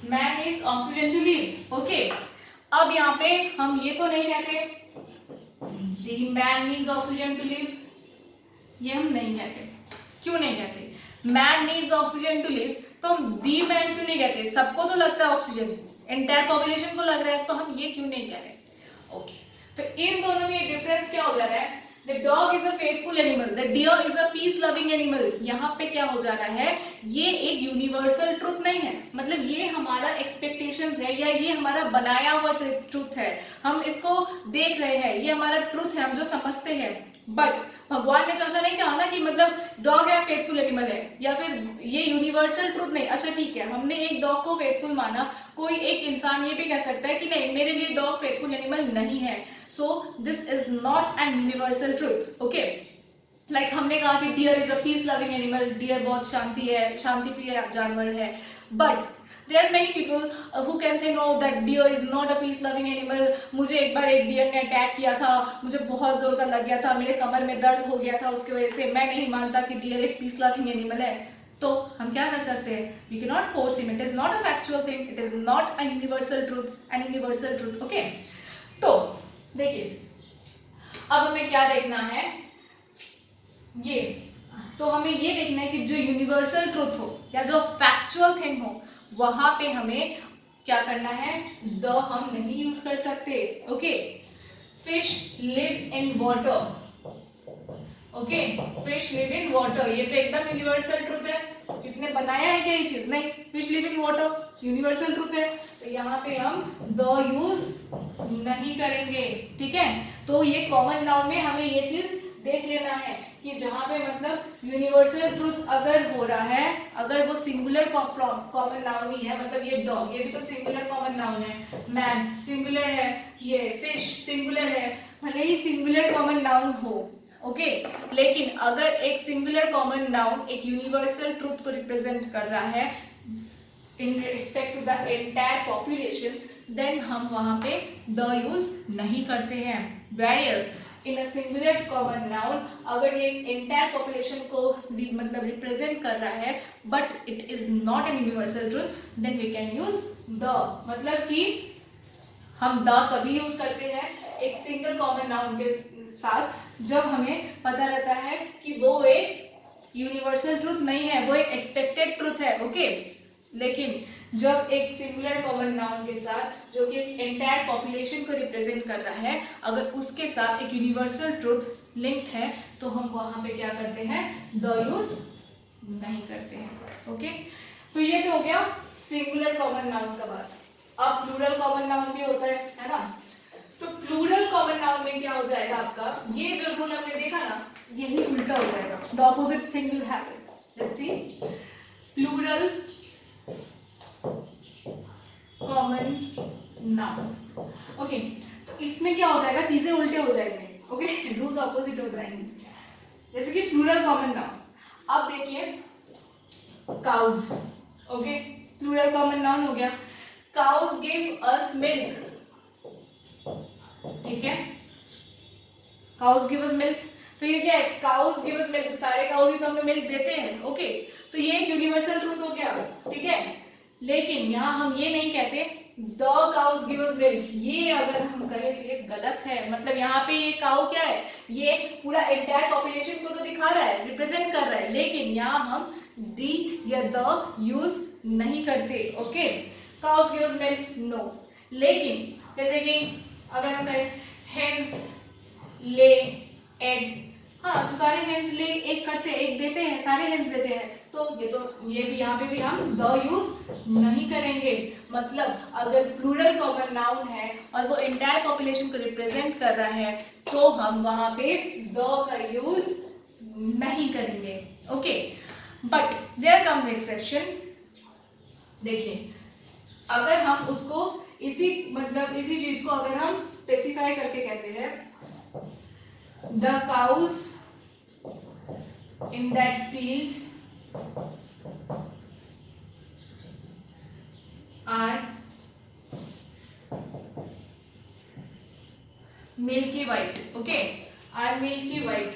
man needs oxygen to live. Okay, अब यहाँ पे हम ये तो नहीं कहते The man needs oxygen to live, ये हम नहीं कहते। क्यों नहीं कहते? Man needs oxygen to live, तो हम the man क्यों नहीं कहते? सबको तो लगता है ऑक्सीजन, एंटायर पॉपुलेशन को लग रहा है, तो हम ये क्यों नहीं कह रहे? ओके, तो इन दोनों में डिफरेंस क्या हो जा रहा है? The dog is a faithful animal, the deer is a peace loving animal। यहाँ पे क्या हो जा रहा है, ये एक यूनिवर्सल ट्रुथ नहीं है, मतलब ये हमारा एक्सपेक्टेशंस है या ये हमारा बनाया हुआ ट्रुथ है, हम इसको देख रहे हैं, ये हमारा ट्रुथ है, हम जो समझते हैं। बट भगवान ने तो ऐसा नहीं कहा ना कि मतलब डॉग है फेथफुल एनिमल है, या फिर ये यूनिवर्सल ट्रुथ नहीं। अच्छा ठीक है, हमने एक डॉग को फेथफुल माना, कोई एक इंसान ये भी कह सकता है कि नहीं मेरे लिए डॉग फेथफुल एनिमल नहीं है, so this is not an universal truth। okay, like हमने कहा कि deer is a peace loving animal, deer बहुत शांति है, शांति प्रिय जानवर है, but there are many people who can say no that deer is not a peace loving animal. मुझे एक बार एक डियर ने अटैक किया था, मुझे बहुत जोर का लग गया था, मेरे कमर में दर्द हो गया था उसकी वजह से, मैं नहीं मानता कि डियर एक पीस लविंग एनिमल है। तो हम क्या कर सकते हैं, we can not force him, it is not a factual thing, it is not a universal truth, an universal truth. Okay, तो देखिए अब हमें क्या देखना है, ये तो हमें ये देखना है कि जो यूनिवर्सल ट्रूथ हो या जो फैक्चुअल थिंग हो वहां पे हमें क्या करना है, द हम नहीं यूज कर सकते। Okay, fish live in water, okay, fish live in water, ये तो एकदम यूनिवर्सल ट्रूथ है, किसने बनाया है क्या ये चीज, नहीं, fish live in water universal truth है, तो यहाँ पे हम द यूज नहीं करेंगे। ठीक है, तो ये कॉमन नाउन में हमें ये चीज देख लेना है कि जहां पे मतलब यूनिवर्सल ट्रूथ अगर हो रहा है, अगर वो सिंगुलर कॉमन नाउन ही है, मतलब ये डॉग, ये भी तो सिंगुलर कॉमन नाउन है, मैन सिंगुलर है, ये फिश सिंगुलर है, भले ही सिंगुलर कॉमन नाउन हो, ओके, लेकिन अगर एक सिंगुलर कॉमन नाउन एक यूनिवर्सल ट्रूथ को रिप्रेजेंट कर रहा है in respect to the entire population, then हम वहां पे द यूज नहीं करते हैं। Various in a singular common noun अगर ये एंटायर पॉपुलेशन को मतलब रिप्रेजेंट कर रहा है but it is not an universal truth, then we can use the, मतलब कि हम द कभी यूज करते हैं एक सिंगल कॉमन नाउन के साथ जब हमें पता रहता है कि वो एक यूनिवर्सल ट्रूथ नहीं है, वो एक एक्सपेक्टेड ट्रूथ है। ओके, लेकिन जब एक सिंगुलर कॉमन नाउन के साथ जो कि एंटायर पॉपुलेशन को रिप्रेजेंट कर रहा है, अगर उसके साथ एक यूनिवर्सल ट्रूथ लिंक्ड है तो हम वहां पे क्या करते हैं, द यूज नहीं करते हैं। ओके, तो ये तो हो गया सिंगुलर कॉमन नाउन का बात। अब प्लूरल कॉमन नाउन भी होता है ना, तो प्लूरल कॉमन नाउन में क्या हो जाएगा आपका, ये जो रूल हमने देखा ना यही उल्टा हो जाएगा, the opposite thing will happen. Let's see, plural common noun, okay, तो इसमें क्या हो जाएगा, चीजें उल्टे हो जाएंगे, ओके, रूल्स ऑपोजिट हो जाएंगे। जैसे कि प्लूरल कॉमन नाउन, अब देखिए cows, okay, plural common noun हो गया, काउज गिव अस मिल्क, ठीक है, काउज गिव अस मिल्क, तो ये क्या है, काउज गिव अस मिल्क, सारे काउज ही तो हमें मिल्क देते हैं। ओके, तो ये एक यूनिवर्सल ट्रूथ हो गया, ठीक है, लेकिन यहाँ हम ये नहीं कहते the cows give us milk, ये अगर हम करें तो ये गलत है। मतलब यहाँ पे ये काउ क्या है, ये पूरा एंटायर पॉपुलेशन को तो दिखा रहा है, रिप्रेजेंट कर रहा है, लेकिन यहाँ हम दी या द यूज नहीं करते। Okay, cows give us milk no, लेकिन जैसे कि अगर हम कहें हेन्स ले एग, हाँ, तो सारे हेन्स ले एग करते हैं, एग देते हैं, सारे हेन्स देते हैं, तो ये भी यहाँ पे भी हम द यूज नहीं करेंगे। मतलब अगर प्लूरल कॉमन नाउन है और वो एंटायर पॉपुलेशन को रिप्रेजेंट कर रहा है तो हम वहां पे द का यूज नहीं करेंगे। Okay, but there comes exception. देखिए, अगर हम उसको इसी चीज को अगर हम स्पेसिफाई करके कहते हैं, the cows in that field are milky white, okay, are milky white,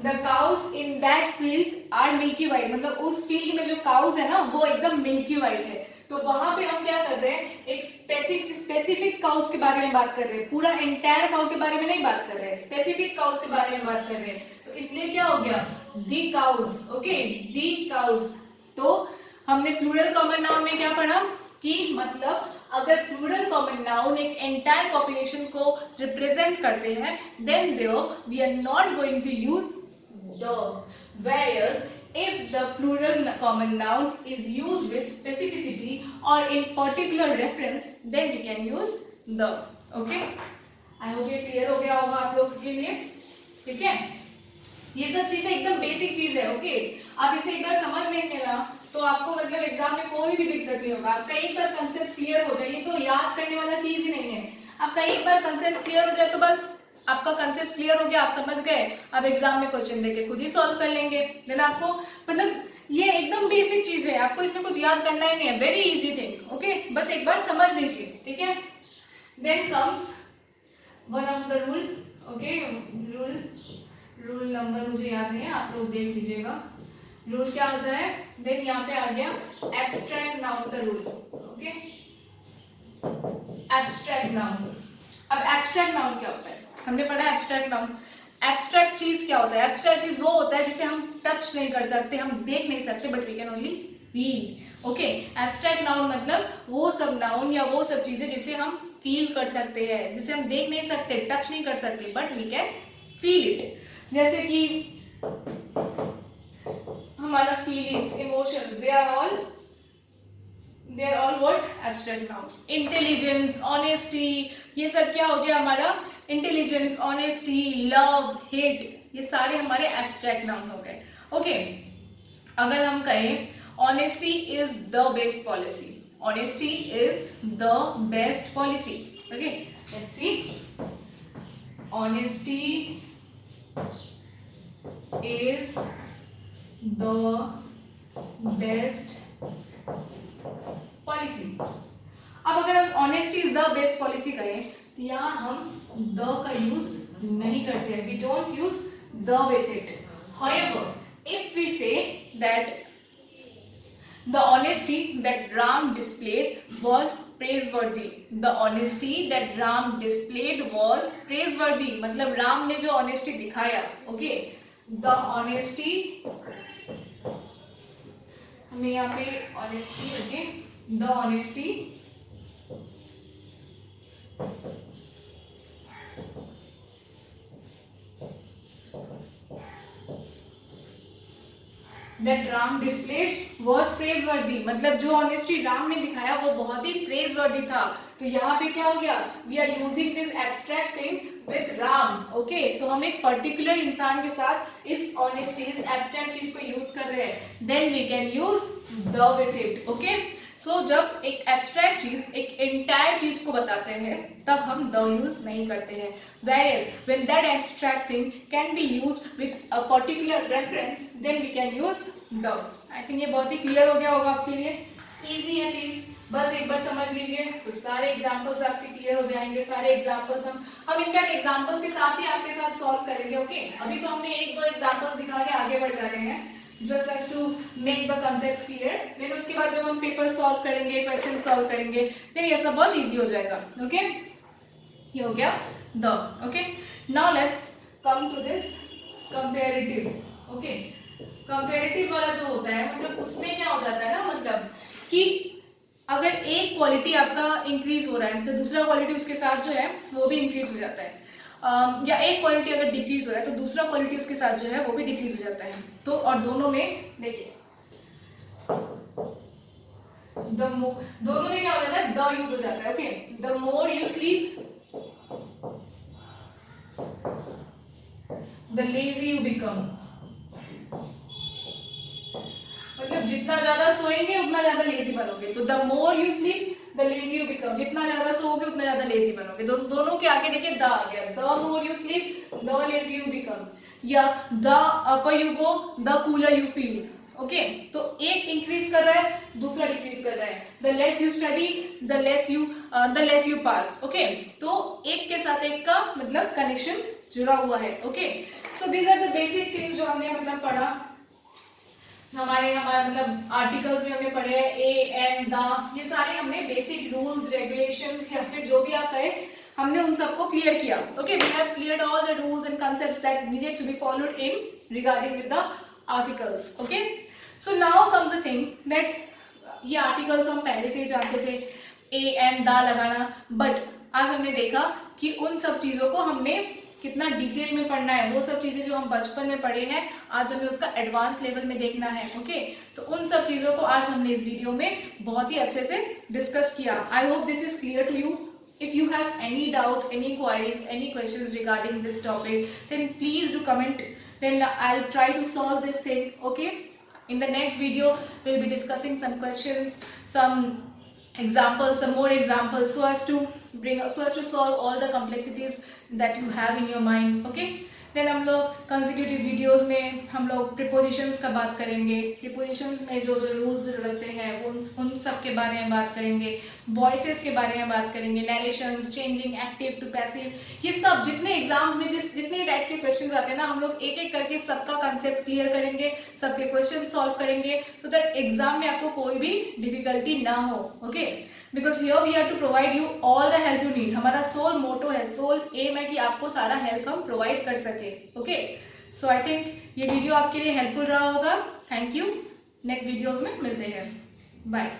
the cows in that field are milky white, मतलब उस फील्ड में जो काउज है ना वो एकदम मिल्की वाइट है। तो वहां पे हम क्या कर रहे हैं, एक स्पेसिफिक काउस के बारे में बात कर रहे हैं, पूरा एंटायर काउ के बारे में नहीं बात कर रहे हैं, स्पेसिफिक काउस के बारे में बात कर रहे हैं। तो इसलिए क्या हो गया, दी काउस, ओके, दी काउस। तो हमने प्लूरल कॉमन नाउन में क्या पढ़ा कि मतलब अगर प्लूरल कॉमन नाउन एक एंटायर पॉपुलेशन को रिप्रेजेंट करते हैं, then we are not going to use the, whereas if the plural common noun is used with specificity or in particular reference, then we can use the. Okay, I hope ये clear हो गया होगा आप लोग के लिए, ठीक है। ये सब चीजें एकदम बेसिक चीज है, ओके, आप इसे एक बार समझ लेंगे ना तो आपको मतलब एग्जाम में कोई भी दिक्कत नहीं होगा। आपका एक बार कंसेप्ट क्लियर हो जाए, ये तो याद करने वाला चीज ही नहीं है। आपका एक बार कंसेप्ट क्लियर हो जाए तो बस आपका कंसेप्ट क्लियर हो गया, आप समझ गए, अब एग्जाम में क्वेश्चन देके खुद ही सॉल्व कर लेंगे। देन आपको मतलब ये एकदम बेसिक चीज है, आपको इसमें कुछ याद करना ही नहीं है, वेरी इजी थिंग। ओके, बस एक बार समझ लीजिए, ठीक है। Then comes one of the rule. Okay, rule number मुझे याद नहीं है, आप लोग देख लीजिएगा। रूल क्या होता है, देन यहाँ पे आ गया एब्स्ट्रैक्ट नाउन का रूल। Okay, abstract noun. अब एब्स्ट्रैक्ट नाउन क्या होता है, हमने पढ़ा एब्स्ट्रैक्ट नाउन। एब्स्ट्रैक्ट चीज क्या होता है, एब्स्ट्रैक्ट चीज वो होता है जिसे हम टच नहीं कर सकते, हम देख नहीं सकते, but we can only feel. Okay, abstract noun मतलब वो सब नाउन या वो सब चीजें जिसे हम फील कर सकते हैं, जिसे हम देख नहीं सकते, टच नहीं कर सकते, but we can feel it. जैसे कि हमारा feelings, emotions, they are all what, abstract noun. Intelligence, honesty, ये सब क्या हो गया हमारा, इंटेलिजेंस, ऑनेस्टी, लव, हेट, ये सारे हमारे एब्स्ट्रैक्ट नाउन हो गए। ओके, अगर हम कहें honesty is the best policy, honesty is the best policy. Okay, let's see, honesty is the best policy. अब अगर हम honesty is the best policy करें तो यहाँ हम द का यूज नहीं करते हैं, we don't use the with it. However if we say that the honesty that Ram displayed was praiseworthy, the honesty that Ram displayed was praiseworthy, मतलब राम ने जो ऑनेस्टी दिखाया, ओके, the honesty, हमें यहाँ पे honesty, okay, the honesty that Ram displayed was praiseworthy, मतलब जो honesty Ram ने दिखाया वो बहुत ही praiseworthy था। तो यहाँ पे क्या हो गया, we are using this abstract thing with Ram। Okay, तो हम एक पर्टिकुलर इंसान के साथ इस ऑनेस्टी, इस एब्स्ट्रैक्ट चीज को यूज कर रहे हैं, then we can use the with it। Okay, so जब एक एब्स्ट्रैक्ट चीज एक एंटायर चीज को बताते हैं तब हम द यूज नहीं करते हैं, whereas when that abstract thing can be used with a particular reference then we can use the। I think ये बहुत ही क्लियर हो गया होगा आपके लिए, इजी है चीज, बस एक बार समझ लीजिए तो सारे एग्जांपल्स आपके क्लियर हो जाएंगे। सारे एग्जांपल्स हम इनफैक्ट एग्जांपल्स के साथ ही आपके साथ सॉल्व करेंगे। ओके, अभी तो हमने एक दो एग्जांपल्स दिखा के आगे बढ़ जा रहे हैं, just as to make the concepts clear। then उसके बाद जब हम पेपर सॉल्व करेंगे, क्वेश्चन सॉल्व करेंगे, then ये सब बहुत इजी हो जाएगा। ओके, ये हो गया the। Okay, now let's come to this comparative। Okay, comparative वाला जो होता है मतलब उसमें क्या हो जाता है ना, मतलब कि अगर एक क्वालिटी आपका इंक्रीज हो रहा है तो दूसरा क्वालिटी उसके साथ जो है वो भी इंक्रीज हो जाता है, या एक क्वालिटी अगर डिक्रीज हो रहा है तो दूसरा क्वालिटी उसके साथ जो है वो भी डिक्रीज हो जाता है। तो और दोनों में देखिए, दोनों में क्या हो जाता है, द यूज हो जाता है। Okay, the more you sleep the lazy you become, मतलब जितना ज्यादा सोएंगे उतना ज्यादा लेजी बनोगे। तो the more you sleep the lazy you become, जितना ज्यादा सोओगे उतना ज्यादा लेजी बनोगे। दोनों के आगे देखिए द आ गया, the more you sleep the lazy you become, या the upper you go the cooler you feel. Okay, तो एक इंक्रीज कर रहा है दूसरा डिक्रीज कर रहा है, the less you study the less you pass. Okay, तो एक के साथ एक का मतलब कनेक्शन जुड़ा हुआ है। Okay, so these are the basic things जो हमने मतलब पढ़ा, हमारे मतलब आर्टिकल्स में हमने पढ़े ए एंड द, ये सारे हमने बेसिक रूल्स रेगुलेशंस या फिर जो भी आप कहें हमने उन सबको क्लियर किया। Okay, we have cleared all the rules and concepts that needed to be followed in regarding with the articles. Okay, so now comes a thing that ये आर्टिकल्स हम पहले से ही जानते थे, ए एंड द लगाना, but आज हमने देखा कि उन सब चीजों को हमने कितना डिटेल में पढ़ना है, वो सब चीजें जो हम बचपन में पढ़े हैं आज हमें उसका एडवांस लेवल में देखना है। ओके, तो उन सब चीजों को आज हमने इस वीडियो में बहुत ही अच्छे से डिस्कस किया। I hope this is clear to you. If you have any doubts, any queries, any questions regarding this topic, then please do comment. Then I'll try to solve this thing. Okay. In the next video, we'll be discussing some questions, some examples, some more examples, so as to solve all the complexities that you have in your mind. Okay, then हम लोग consecutive videos में हम लोग prepositions का बात करेंगे, prepositions में जो जो रूल्स लगते हैं उन सब के बारे में बात करेंगे, वॉइसेस के बारे में बात करेंगे, narrations, changing active to passive, ये सब जितने एग्जाम्स में जितने टाइप के क्वेश्चंस आते हैं ना, हम लोग एक एक करके सबका कंसेप्ट क्लियर करेंगे, सबके क्वेश्चन सॉल्व करेंगे, सो दैट एग्जाम में आपको कोई भी डिफिकल्टी ना हो. Okay, because here we are to provide you all the help you need. हमारा सोल मोटो है, सोल एम है कि आपको सारा हेल्प हम प्रोवाइड कर सके. ओके, सो आई थिंक ये वीडियो आपके लिए हेल्पफुल रहा होगा. Thank you. नेक्स्ट वीडियोस में मिलते हैं. बाय.